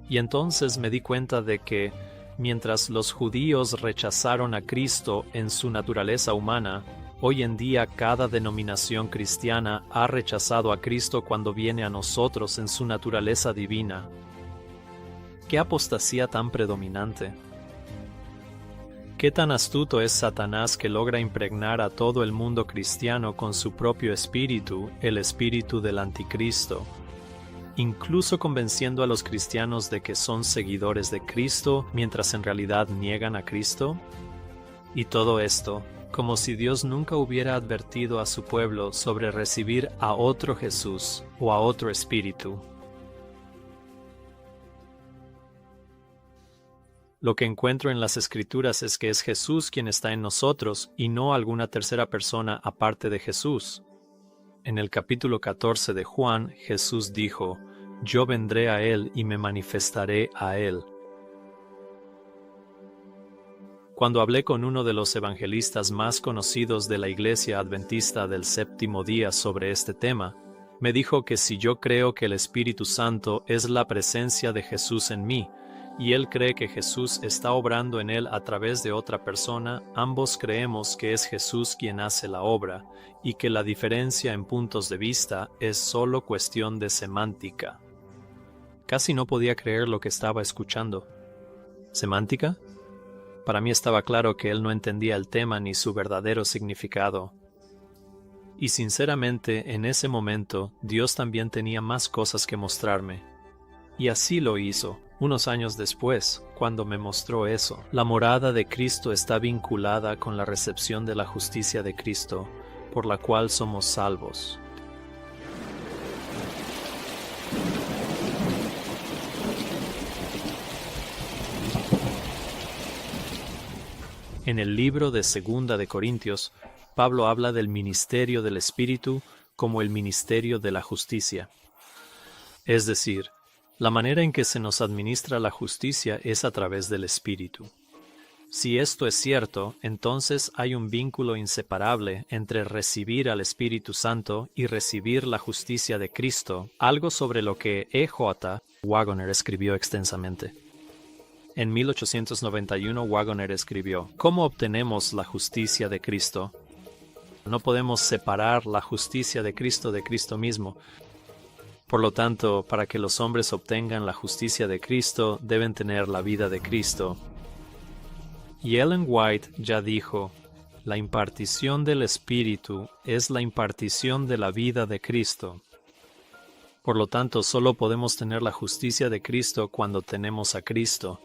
Y entonces me di cuenta de que, mientras los judíos rechazaron a Cristo en su naturaleza humana, hoy en día cada denominación cristiana ha rechazado a Cristo cuando viene a nosotros en su naturaleza divina. ¿Qué apostasía tan predominante? ¿Qué tan astuto es Satanás que logra impregnar a todo el mundo cristiano con su propio espíritu, el espíritu del anticristo, incluso convenciendo a los cristianos de que son seguidores de Cristo mientras en realidad niegan a Cristo? Y todo esto, como si Dios nunca hubiera advertido a su pueblo sobre recibir a otro Jesús o a otro espíritu. Lo que encuentro en las Escrituras es que es Jesús quien está en nosotros y no alguna tercera persona aparte de Jesús. En el capítulo 14 de Juan, Jesús dijo: yo vendré a él y me manifestaré a él. Cuando hablé con uno de los evangelistas más conocidos de la Iglesia Adventista del Séptimo Día sobre este tema, me dijo que si yo creo que el Espíritu Santo es la presencia de Jesús en mí, y él cree que Jesús está obrando en él a través de otra persona, ambos creemos que es Jesús quien hace la obra, y que la diferencia en puntos de vista es solo cuestión de semántica. Casi no podía creer lo que estaba escuchando. ¿Semántica? Para mí estaba claro que él no entendía el tema ni su verdadero significado. Y sinceramente, en ese momento, Dios también tenía más cosas que mostrarme. Y así lo hizo. Unos años después, cuando me mostró eso, la morada de Cristo está vinculada con la recepción de la justicia de Cristo, por la cual somos salvos. En el libro de Segunda de Corintios, Pablo habla del ministerio del Espíritu como el ministerio de la justicia. Es decir, la manera en que se nos administra la justicia es a través del Espíritu. Si esto es cierto, entonces hay un vínculo inseparable entre recibir al Espíritu Santo y recibir la justicia de Cristo, algo sobre lo que E.J. Waggoner escribió extensamente. En 1891 Waggoner escribió: ¿cómo obtenemos la justicia de Cristo? No podemos separar la justicia de Cristo mismo. Por lo tanto, para que los hombres obtengan la justicia de Cristo, deben tener la vida de Cristo. Y Ellen White ya dijo: la impartición del Espíritu es la impartición de la vida de Cristo. Por lo tanto, solo podemos tener la justicia de Cristo cuando tenemos a Cristo.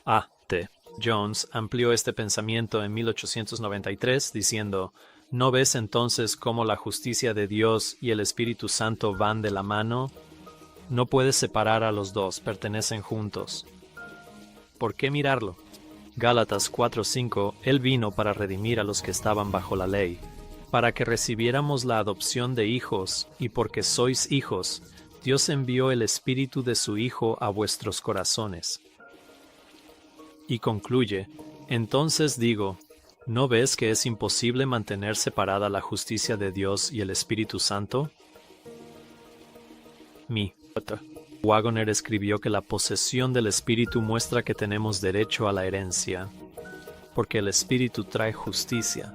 A.T. Jones amplió este pensamiento en 1893 diciendo: ¿no ves entonces cómo la justicia de Dios y el Espíritu Santo van de la mano? No puedes separar a los dos, pertenecen juntos. ¿Por qué mirarlo? Gálatas 4:5, Él vino para redimir a los que estaban bajo la ley, para que recibiéramos la adopción de hijos, y porque sois hijos, Dios envió el Espíritu de su Hijo a vuestros corazones. Y concluye: entonces digo, ¿no ves que es imposible mantener separada la justicia de Dios y el Espíritu Santo? Wagoner escribió que la posesión del Espíritu muestra que tenemos derecho a la herencia, porque el Espíritu trae justicia.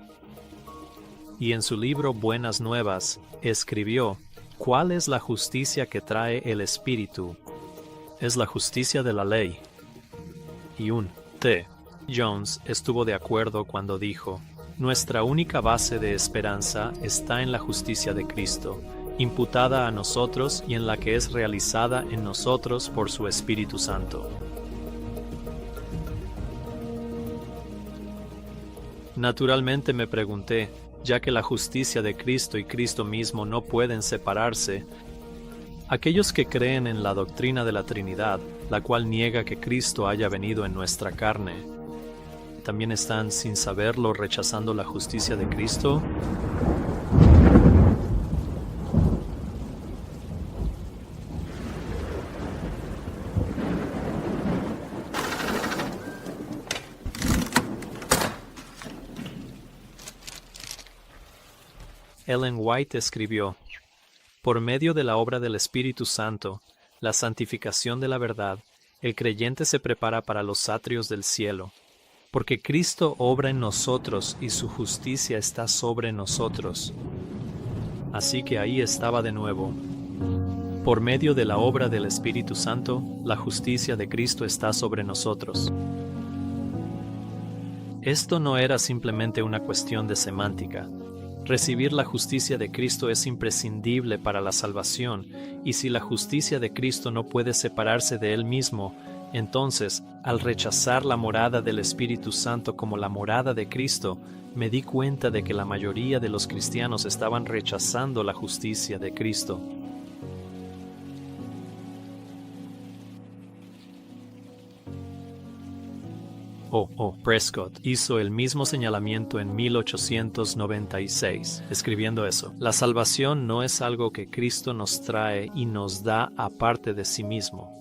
Y en su libro Buenas Nuevas escribió: ¿cuál es la justicia que trae el Espíritu? Es la justicia de la ley. Y T. Jones estuvo de acuerdo cuando dijo: nuestra única base de esperanza está en la justicia de Cristo, imputada a nosotros y en la que es realizada en nosotros por su Espíritu Santo. Naturalmente me pregunté, ya que la justicia de Cristo y Cristo mismo no pueden separarse, aquellos que creen en la doctrina de la Trinidad, la cual niega que Cristo haya venido en nuestra carne, ¿también están sin saberlo rechazando la justicia de Cristo? Ellen White escribió: por medio de la obra del Espíritu Santo, la santificación de la verdad, el creyente se prepara para los atrios del cielo, porque Cristo obra en nosotros y su justicia está sobre nosotros. Así que ahí estaba de nuevo. Por medio de la obra del Espíritu Santo, la justicia de Cristo está sobre nosotros. Esto no era simplemente una cuestión de semántica. Recibir la justicia de Cristo es imprescindible para la salvación, y si la justicia de Cristo no puede separarse de Él mismo, entonces, al rechazar la morada del Espíritu Santo como la morada de Cristo, me di cuenta de que la mayoría de los cristianos estaban rechazando la justicia de Cristo. Prescott hizo el mismo señalamiento en 1896, escribiendo eso: la salvación no es algo que Cristo nos trae y nos da aparte de sí mismo.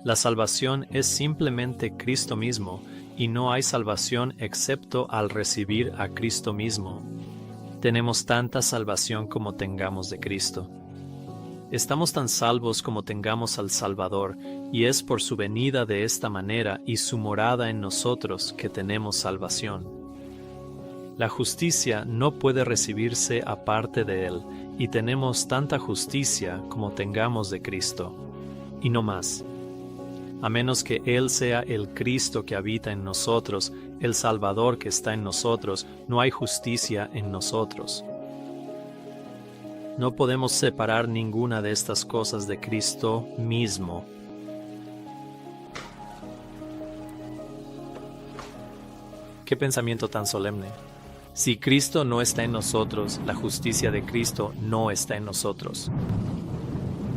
La salvación es simplemente Cristo mismo, y no hay salvación excepto al recibir a Cristo mismo. Tenemos tanta salvación como tengamos de Cristo. Estamos tan salvos como tengamos al Salvador, y es por su venida de esta manera y su morada en nosotros que tenemos salvación. La justicia no puede recibirse aparte de Él, y tenemos tanta justicia como tengamos de Cristo, y no más. A menos que Él sea el Cristo que habita en nosotros, el Salvador que está en nosotros, no hay justicia en nosotros. No podemos separar ninguna de estas cosas de Cristo mismo. ¡Qué pensamiento tan solemne! Si Cristo no está en nosotros, la justicia de Cristo no está en nosotros.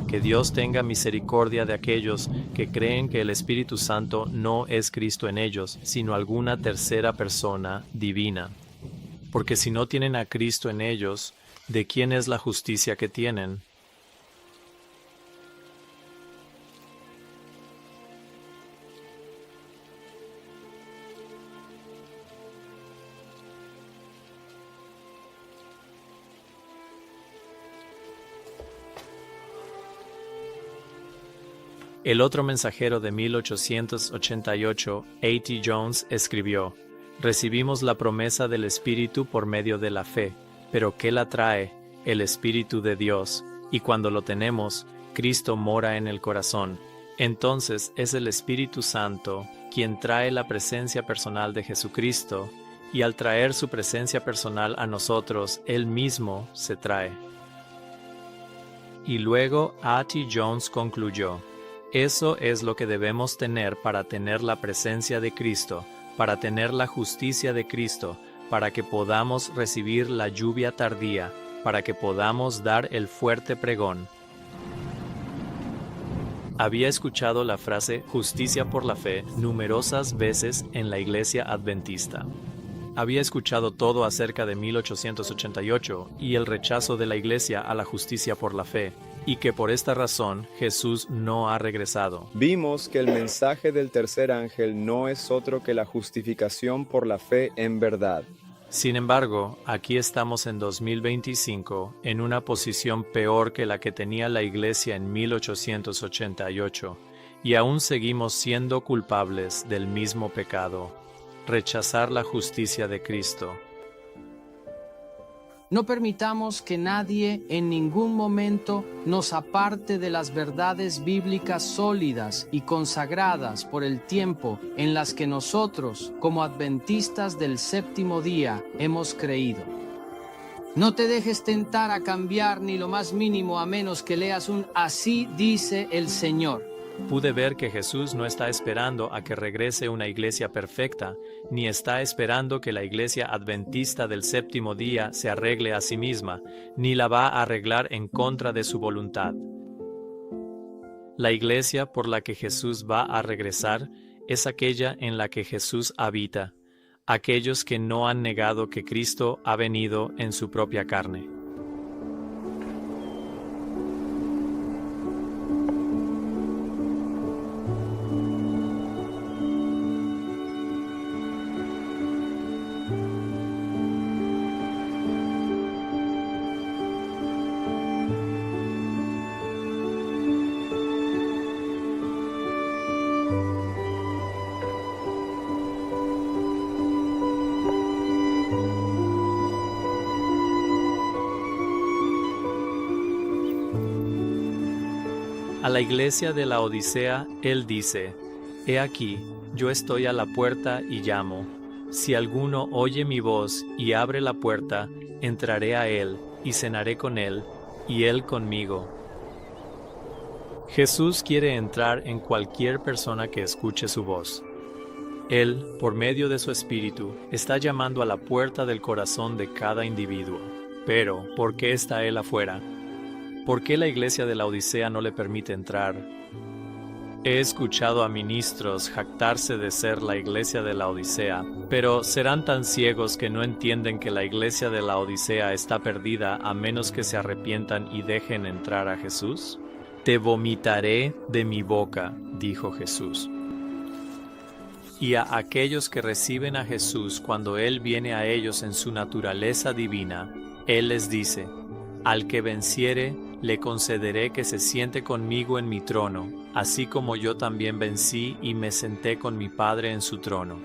Que Dios tenga misericordia de aquellos que creen que el Espíritu Santo no es Cristo en ellos, sino alguna tercera persona divina. Porque si no tienen a Cristo en ellos, ¿de quién es la justicia que tienen? El otro mensajero de 1888, A.T. Jones, escribió: recibimos la promesa del Espíritu por medio de la fe, pero ¿qué la trae? El Espíritu de Dios, y cuando lo tenemos, Cristo mora en el corazón. Entonces es el Espíritu Santo quien trae la presencia personal de Jesucristo, y al traer su presencia personal a nosotros, Él mismo se trae. Y luego A.T. Jones concluyó: Eso es lo que debemos tener para tener la presencia de Cristo, para tener la justicia de Cristo, para que podamos recibir la lluvia tardía, para que podamos dar el fuerte pregón. Había escuchado la frase justicia por la fe numerosas veces en la iglesia adventista. Había escuchado todo acerca de 1888 y el rechazo de la iglesia a la justicia por la fe, y que por esta razón Jesús no ha regresado. Vimos que el mensaje del tercer ángel no es otro que la justificación por la fe en verdad. Sin embargo, aquí estamos en 2025 en una posición peor que la que tenía la iglesia en 1888, y aún seguimos siendo culpables del mismo pecado: rechazar la justicia de Cristo. No permitamos que nadie en ningún momento nos aparte de las verdades bíblicas sólidas y consagradas por el tiempo en las que nosotros, como adventistas del séptimo día, hemos creído. No te dejes tentar a cambiar ni lo más mínimo a menos que leas un "así dice el Señor". Pude ver que Jesús no está esperando a que regrese una iglesia perfecta, ni está esperando que la iglesia adventista del séptimo día se arregle a sí misma, ni la va a arreglar en contra de su voluntad. La iglesia por la que Jesús va a regresar es aquella en la que Jesús habita, aquellos que no han negado que Cristo ha venido en su propia carne. A la iglesia de la Odisea, él dice: He aquí, yo estoy a la puerta y llamo. Si alguno oye mi voz y abre la puerta, entraré a él y cenaré con él, y él conmigo. Jesús quiere entrar en cualquier persona que escuche su voz. Él, por medio de su Espíritu, está llamando a la puerta del corazón de cada individuo. Pero, ¿por qué está él afuera? ¿Por qué la iglesia de la Odisea no le permite entrar? He escuchado a ministros jactarse de ser la iglesia de la Odisea, pero ¿serán tan ciegos que no entienden que la iglesia de la Odisea está perdida a menos que se arrepientan y dejen entrar a Jesús? Te vomitaré de mi boca, dijo Jesús. Y a aquellos que reciben a Jesús cuando Él viene a ellos en su naturaleza divina, Él les dice: Al que venciere, le concederé que se siente conmigo en mi trono, así como yo también vencí y me senté con mi Padre en su trono.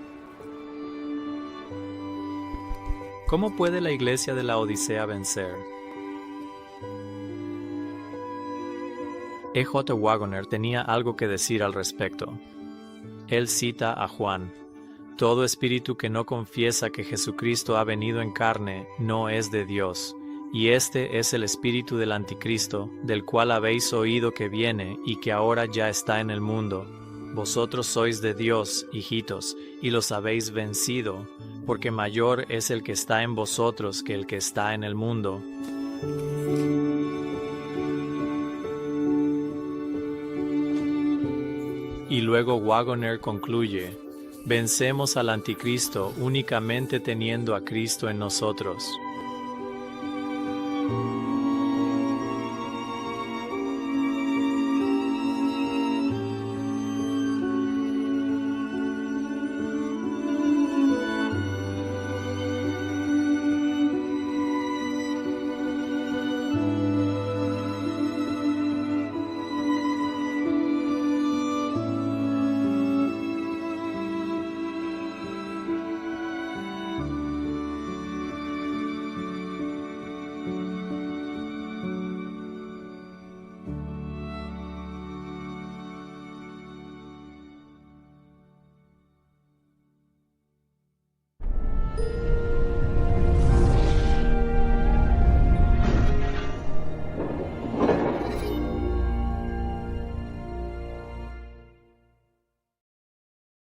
¿Cómo puede la iglesia de la Odisea vencer? E.J. Waggoner tenía algo que decir al respecto. Él cita a Juan: Todo espíritu que no confiesa que Jesucristo ha venido en carne no es de Dios. Y este es el espíritu del anticristo, del cual habéis oído que viene y que ahora ya está en el mundo. Vosotros sois de Dios, hijitos, y los habéis vencido, porque mayor es el que está en vosotros que el que está en el mundo. Y luego Waggoner concluye: Vencemos al anticristo únicamente teniendo a Cristo en nosotros.